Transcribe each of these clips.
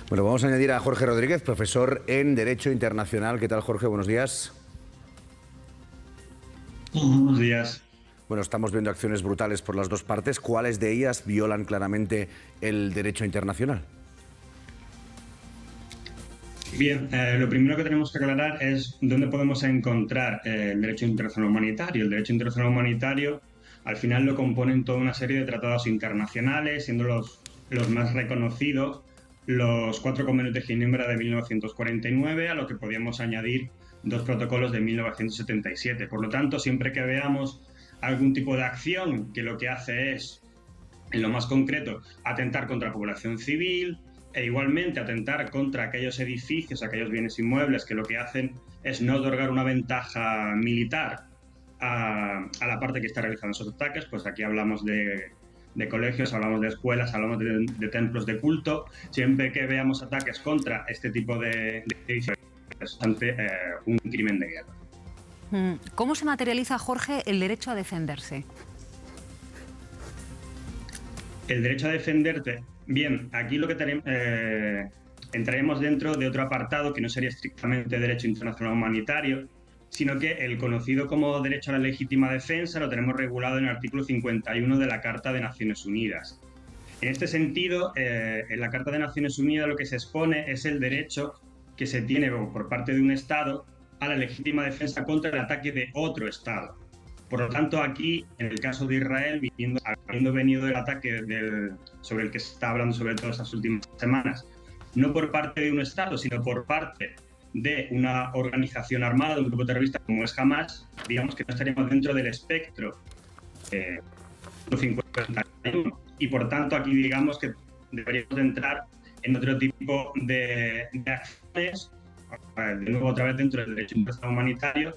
Bueno, vamos a añadir a Jorge Rodríguez, profesor en Derecho Internacional. ¿Qué tal, Jorge? Buenos días. Buenos días. Bueno, estamos viendo acciones brutales por las dos partes. ¿Cuáles de ellas violan claramente el derecho internacional? Bien, lo primero que tenemos que aclarar es dónde podemos encontrar el derecho internacional humanitario. El derecho internacional humanitario al final lo componen toda una serie de tratados internacionales, siendo los más reconocidos los 4 convenios de Ginebra de 1949, a lo que podíamos añadir 2 protocolos de 1977. Por lo tanto, siempre que veamos algún tipo de acción que lo que hace es, en lo más concreto, atentar contra la población civil, e igualmente atentar contra aquellos edificios, aquellos bienes inmuebles que lo que hacen es no otorgar una ventaja militar a la parte que está realizando esos ataques, pues aquí hablamos de colegios, hablamos de escuelas, hablamos de templos de culto. Siempre que veamos ataques contra este tipo de edificios, es ante un crimen de guerra. ¿Cómo se materializa, Jorge, el derecho a defenderse? El derecho a defenderte. Bien, aquí lo que tenemos, entraremos dentro de otro apartado que no sería estrictamente derecho internacional humanitario, sino que el conocido como derecho a la legítima defensa lo tenemos regulado en el artículo 51 de la Carta de Naciones Unidas. En este sentido, en la Carta de Naciones Unidas lo que se expone es el derecho que se tiene por parte de un Estado a la legítima defensa contra el ataque de otro Estado. Por lo tanto, aquí, en el caso de Israel, habiendo venido del ataque sobre el que se está hablando sobre todo estas últimas semanas, no por parte de un Estado, sino por parte de una organización armada, de un grupo terrorista como es Hamas, digamos que no estaríamos dentro del espectro 51, y por tanto aquí digamos que deberíamos de entrar en otro tipo de acciones, de nuevo otra vez dentro del derecho internacional humanitario.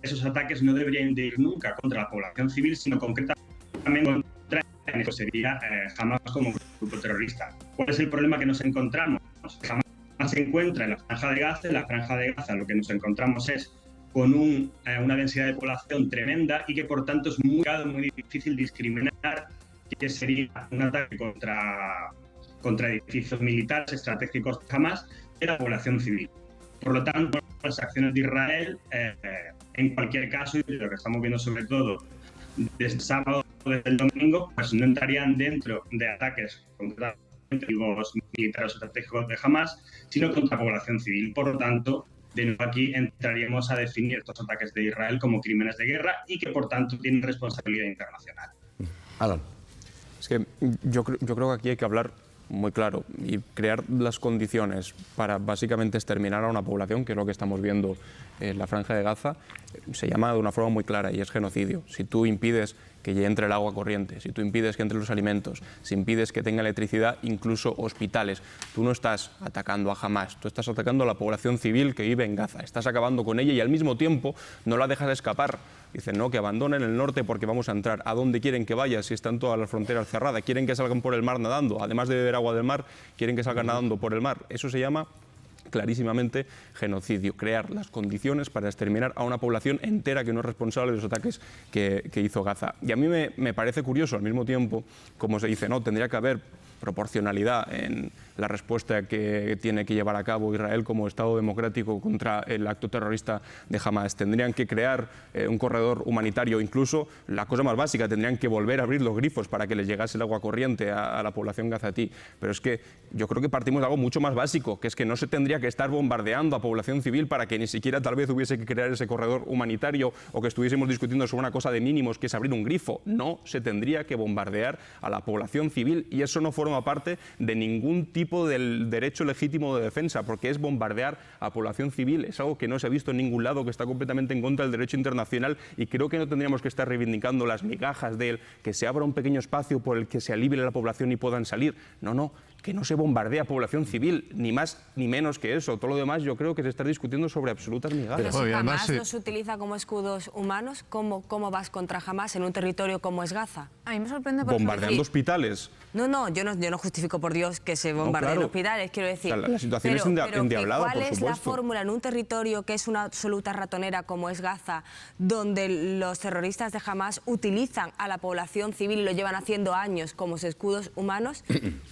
Esos ataques no deberían de ir nunca contra la población civil, sino concretamente contra eso sería Hamas como grupo terrorista. ¿Cuál es el problema que nos encontramos? Hamas se encuentra en la Franja de Gaza. En la Franja de Gaza lo que nos encontramos es con una densidad de población tremenda y que por tanto es muy difícil discriminar que sería un ataque contra edificios militares estratégicos jamás de la población civil. Por lo tanto, las acciones de Israel, en cualquier caso, y lo que estamos viendo sobre todo desde el sábado o desde el domingo, pues no entrarían dentro de ataques contra objetivos militares estratégicos de Hamas, sino contra la población civil. Por lo tanto, de nuevo aquí entraríamos a definir estos ataques de Israel como crímenes de guerra y que, por tanto, tienen responsabilidad internacional. Alan. Es que yo creo que aquí hay que hablar muy claro y crear las condiciones para básicamente exterminar a una población, que es lo que estamos viendo en la Franja de Gaza, se llama de una forma muy clara y es genocidio. Si tú impides que entre el agua corriente, si tú impides que entren los alimentos, si impides que tenga electricidad, incluso hospitales, tú no estás atacando a Hamas, tú estás atacando a la población civil que vive en Gaza, estás acabando con ella y al mismo tiempo no la dejas escapar. Dicen, no, que abandonen el norte porque vamos a entrar. ¿A dónde quieren que vaya si están todas las fronteras cerradas? ¿Quieren que salgan por el mar nadando? Además de beber agua del mar, quieren que salgan nadando por el mar. Eso se llama clarísimamente genocidio, crear las condiciones para exterminar a una población entera que no es responsable de los ataques que hizo Gaza. Y a mí me parece curioso al mismo tiempo, como se dice, no, tendría que haber proporcionalidad en la respuesta que tiene que llevar a cabo Israel como Estado democrático contra el acto terrorista de Hamas. Tendrían que crear un corredor humanitario, incluso la cosa más básica, tendrían que volver a abrir los grifos para que les llegase el agua corriente a la población gazatí. Pero es que yo creo que partimos de algo mucho más básico, que es que no se tendría que estar bombardeando a población civil para que ni siquiera tal vez hubiese que crear ese corredor humanitario o que estuviésemos discutiendo sobre una cosa de mínimos que es abrir un grifo. No se tendría que bombardear a la población civil y eso no forma parte de ningún tipo del derecho legítimo de defensa, porque es bombardear a población civil, es algo que no se ha visto en ningún lado, que está completamente en contra del derecho internacional y creo que no tendríamos que estar reivindicando las migajas de él, que se abra un pequeño espacio por el que se alivie la población y puedan salir. No, no, que no se bombardea a población civil, ni más ni menos que eso. Todo lo demás yo creo que se está discutiendo sobre absolutas migajas. Pero si Hamas los utiliza como escudos humanos, ¿cómo vas contra Hamas en un territorio como es Gaza? A mí me sorprende por bombardeando hospitales. No, yo no justifico, por Dios, que se bombardeen hospitales, quiero decir. O sea, la situación es endiablada, por supuesto. ¿Cuál es la fórmula en un territorio que es una absoluta ratonera como es Gaza, donde los terroristas de Hamas utilizan a la población civil y lo llevan haciendo años como escudos humanos?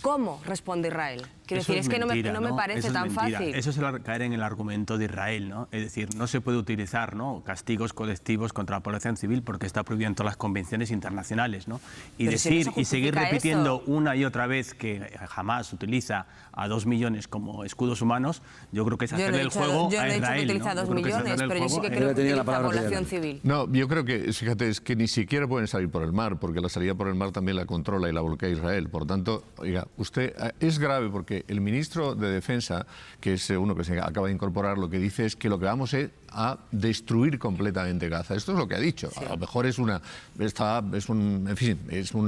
¿Cómo responde Israel? Quiero decir, es que no me parece tan fácil. Eso es caer en el argumento de Israel, ¿no? Es decir, no se puede utilizar, ¿no?, castigos colectivos contra la población civil porque está prohibido en todas las convenciones internacionales, ¿no? Y pero decir si no y seguir repitiendo esto. una y otra vez que Hamás utiliza a 2 millones como escudos humanos, yo creo que es hacerle el juego yo a no he dicho Israel. que utiliza 2 millones, pero yo sí que creo que utiliza población civil. No, yo creo que, fíjate, es que ni siquiera pueden salir por el mar, porque la salida por el mar también la controla y la bloquea Israel. Por tanto, oiga, usted, es grave porque el ministro de Defensa, que es uno que se acaba de incorporar, lo que dice es que lo que vamos es a destruir completamente Gaza. Esto es lo que ha dicho. Sí. A lo mejor es una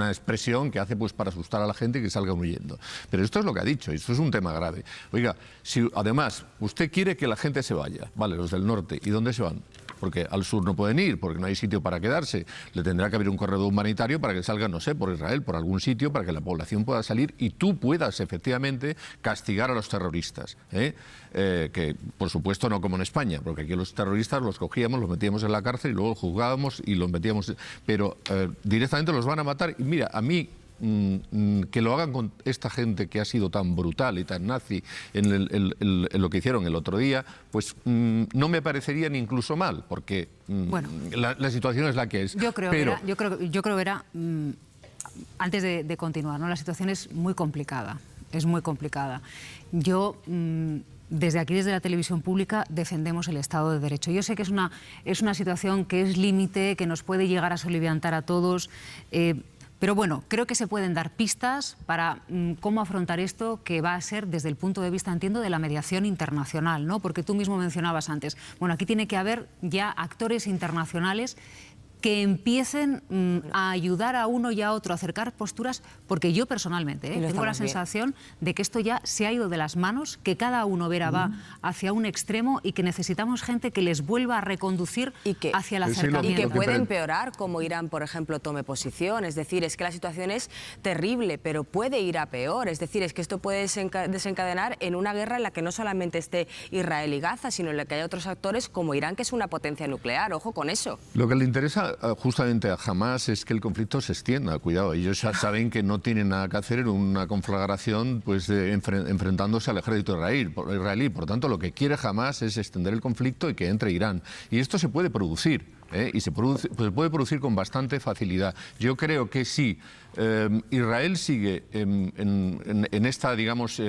expresión que hace pues para asustar a la gente y que salgan huyendo. Pero esto es lo que ha dicho, y esto es un tema grave. Oiga, si además usted quiere que la gente se vaya, vale, los del norte, ¿y dónde se van? Porque al sur no pueden ir, porque no hay sitio para quedarse. Le tendrá que abrir un corredor humanitario para que salgan, no sé, por Israel, por algún sitio, para que la población pueda salir y tú puedas efectivamente castigar a los terroristas. Que, por supuesto, no como en España, porque aquí los terroristas los cogíamos, los metíamos en la cárcel y luego los juzgábamos y los metíamos... Pero directamente los van a matar. Y mira, a mí... que lo hagan con esta gente que ha sido tan brutal y tan nazi en lo que hicieron el otro día, pues no me parecería ni incluso mal, porque bueno, la situación es la que es. Yo creo, Vera, antes de continuar, ¿no? La situación es muy complicada, Yo... Desde aquí, desde la televisión pública, defendemos el Estado de Derecho. Yo sé que es una situación que es límite, que nos puede llegar a soliviantar a todos, pero bueno, creo que se pueden dar pistas para cómo afrontar esto, que va a ser desde el punto de vista, entiendo, de la mediación internacional, ¿no? Porque tú mismo mencionabas antes, bueno, aquí tiene que haber ya actores internacionales que empiecen a ayudar a uno y a otro a acercar posturas, porque yo personalmente tengo la sensación de que esto ya se ha ido de las manos, que cada uno, Vera, va hacia un extremo y que necesitamos gente que les vuelva a reconducir hacia el acercamiento. Y que puede empeorar, como Irán, por ejemplo, tome posición. Es decir, es que la situación es terrible, pero puede ir a peor. Es decir, es que esto puede desencadenar en una guerra en la que no solamente esté Israel y Gaza, sino en la que haya otros actores como Irán, que es una potencia nuclear. Ojo con eso. Lo que le interesa justamente a Hamás es que el conflicto se extienda. Cuidado, ellos ya saben que no tienen nada que hacer en una conflagración pues, enfrentándose al ejército israelí. Por tanto, lo que quiere Hamás es extender el conflicto y que entre Irán. Y esto se puede producir. Y se puede producir con bastante facilidad. Yo creo que si Israel sigue en esta, digamos,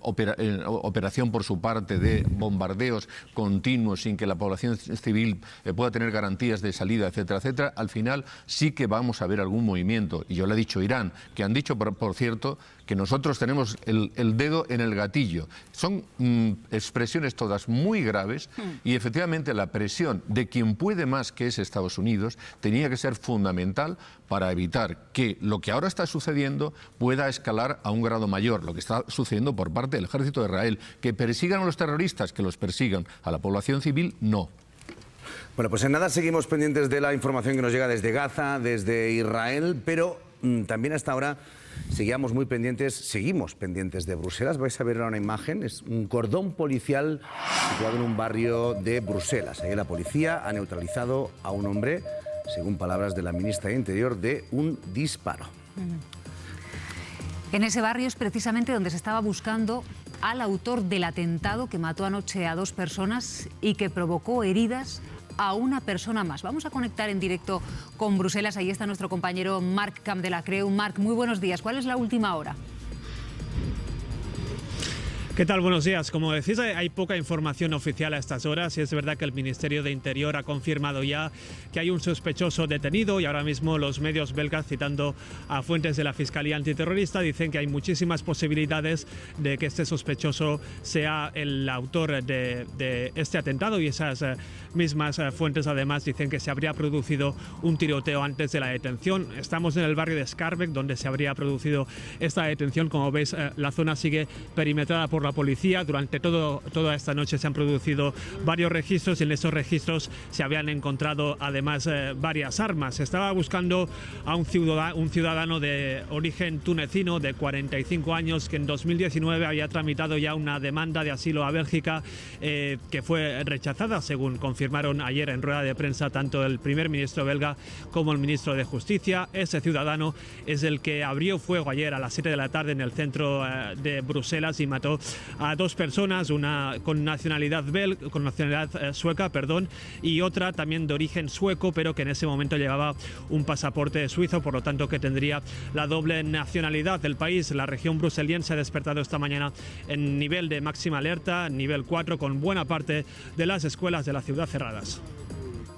operación por su parte de bombardeos continuos sin que la población civil pueda tener garantías de salida, etcétera, etcétera, al final sí que vamos a ver algún movimiento. Y yo le he dicho a Irán, que han dicho, por cierto, que nosotros tenemos el dedo en el gatillo. Son expresiones todas muy graves y efectivamente la presión de quien puede más, que es Estados Unidos, tenía que ser fundamental para evitar que lo que ahora está sucediendo pueda escalar a un grado mayor, lo que está sucediendo por parte del ejército de Israel. Que persigan a los terroristas, que los persigan, a la población civil, no. Bueno, pues en nada seguimos pendientes de la información que nos llega desde Gaza, desde Israel, pero también hasta ahora seguimos pendientes de Bruselas. Vais a ver ahora una imagen, es un cordón policial situado en un barrio de Bruselas. Ahí la policía ha neutralizado a un hombre, según palabras de la ministra de Interior, de un disparo. En ese barrio es precisamente donde se estaba buscando al autor del atentado que mató anoche a 2 personas y que provocó heridas a una persona más. Vamos a conectar en directo con Bruselas. Ahí está nuestro compañero Marc Camp de la Creu. Marc, muy buenos días. ¿Cuál es la última hora? ¿Qué tal? Buenos días. Como decís, hay poca información oficial a estas horas y es verdad que el Ministerio de Interior ha confirmado ya que hay un sospechoso detenido y ahora mismo los medios belgas, citando a fuentes de la Fiscalía Antiterrorista, dicen que hay muchísimas posibilidades de que este sospechoso sea el autor de este atentado y esas mismas fuentes además dicen que se habría producido un tiroteo antes de la detención. Estamos en el barrio de Schaerbeek donde se habría producido esta detención. Como veis, la zona sigue perimetrada por la policía. Durante toda esta noche se han producido varios registros y en esos registros se habían encontrado además varias armas. Se estaba buscando a un ciudadano de origen tunecino de 45 años que en 2019 había tramitado ya una demanda de asilo a Bélgica que fue rechazada, según confirmaron ayer en rueda de prensa tanto el primer ministro belga como el ministro de Justicia. Ese ciudadano es el que abrió fuego ayer a las 7 de la tarde en el centro de Bruselas y mató a dos personas, una con nacionalidad sueca, y otra también de origen sueco, pero que en ese momento llevaba un pasaporte suizo, por lo tanto que tendría la doble nacionalidad del país. La región bruseliense ha despertado esta mañana en nivel de máxima alerta, nivel 4, con buena parte de las escuelas de la ciudad cerradas.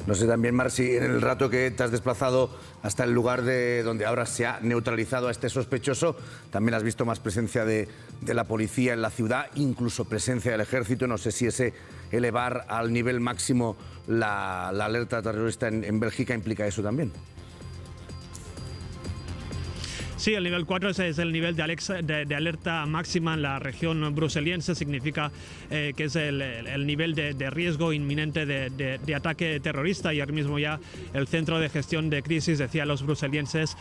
No sé también, Mar, si en el rato que te has desplazado hasta el lugar de donde ahora se ha neutralizado a este sospechoso, también has visto más presencia de la policía en la ciudad, incluso presencia del ejército. No sé si ese elevar al nivel máximo la alerta terrorista en Bélgica implica eso también. Sí, el nivel 4 es el nivel de alerta máxima en la región bruseliense. Significa que es el nivel de riesgo inminente de ataque terrorista, y ahora mismo ya el Centro de Gestión de Crisis decía a los bruselienses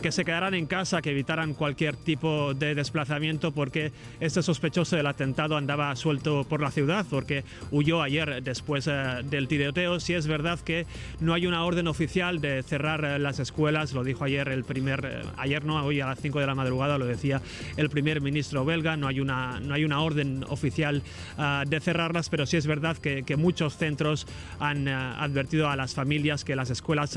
que se quedaran en casa, que evitaran cualquier tipo de desplazamiento, porque este sospechoso del atentado andaba suelto por la ciudad, porque huyó ayer después del tiroteo. Sí es verdad que no hay una orden oficial de cerrar las escuelas, lo dijo ayer hoy a las 5 de la madrugada, lo decía el primer ministro belga. No hay una orden oficial de cerrarlas, pero sí es verdad que muchos centros han advertido a las familias que las escuelas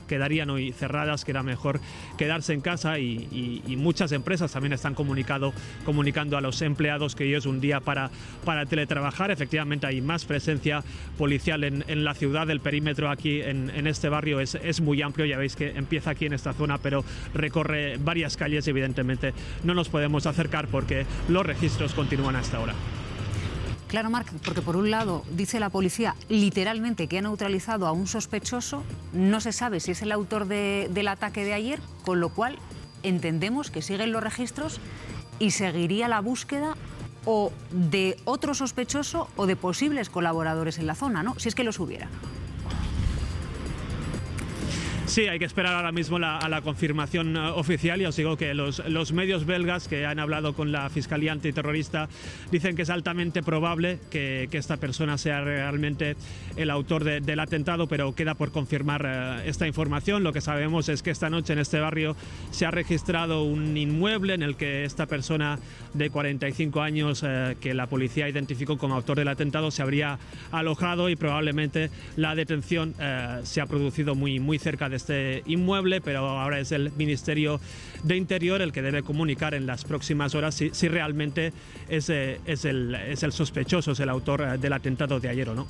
quedarían hoy cerradas, que era mejor quedarse en casa, y muchas empresas también están comunicando a los empleados que hoy es un día para teletrabajar. Efectivamente hay más presencia policial en la ciudad. El perímetro aquí en este barrio es muy amplio, ya veis que empieza aquí en esta zona, pero recorre varias calles. Evidentemente no nos podemos acercar porque los registros continúan hasta ahora. Claro, Marc, porque por un lado dice la policía literalmente que ha neutralizado a un sospechoso, no se sabe si es el autor del ataque de ayer, con lo cual entendemos que siguen los registros y seguiría la búsqueda o de otro sospechoso o de posibles colaboradores en la zona, ¿no? Si es que los hubiera. Sí, hay que esperar ahora mismo a la confirmación oficial. Y os digo que los medios belgas que han hablado con la Fiscalía Antiterrorista dicen que es altamente probable que esta persona sea realmente el autor del atentado, pero queda por confirmar esta información. Lo que sabemos es que esta noche en este barrio se ha registrado un inmueble en el que esta persona de 45 años que la policía identificó como autor del atentado se habría alojado, y probablemente la detención se ha producido muy cerca de este inmueble, pero ahora es el Ministerio de Interior el que debe comunicar en las próximas horas si realmente es el sospechoso, es el autor del atentado de ayer o no.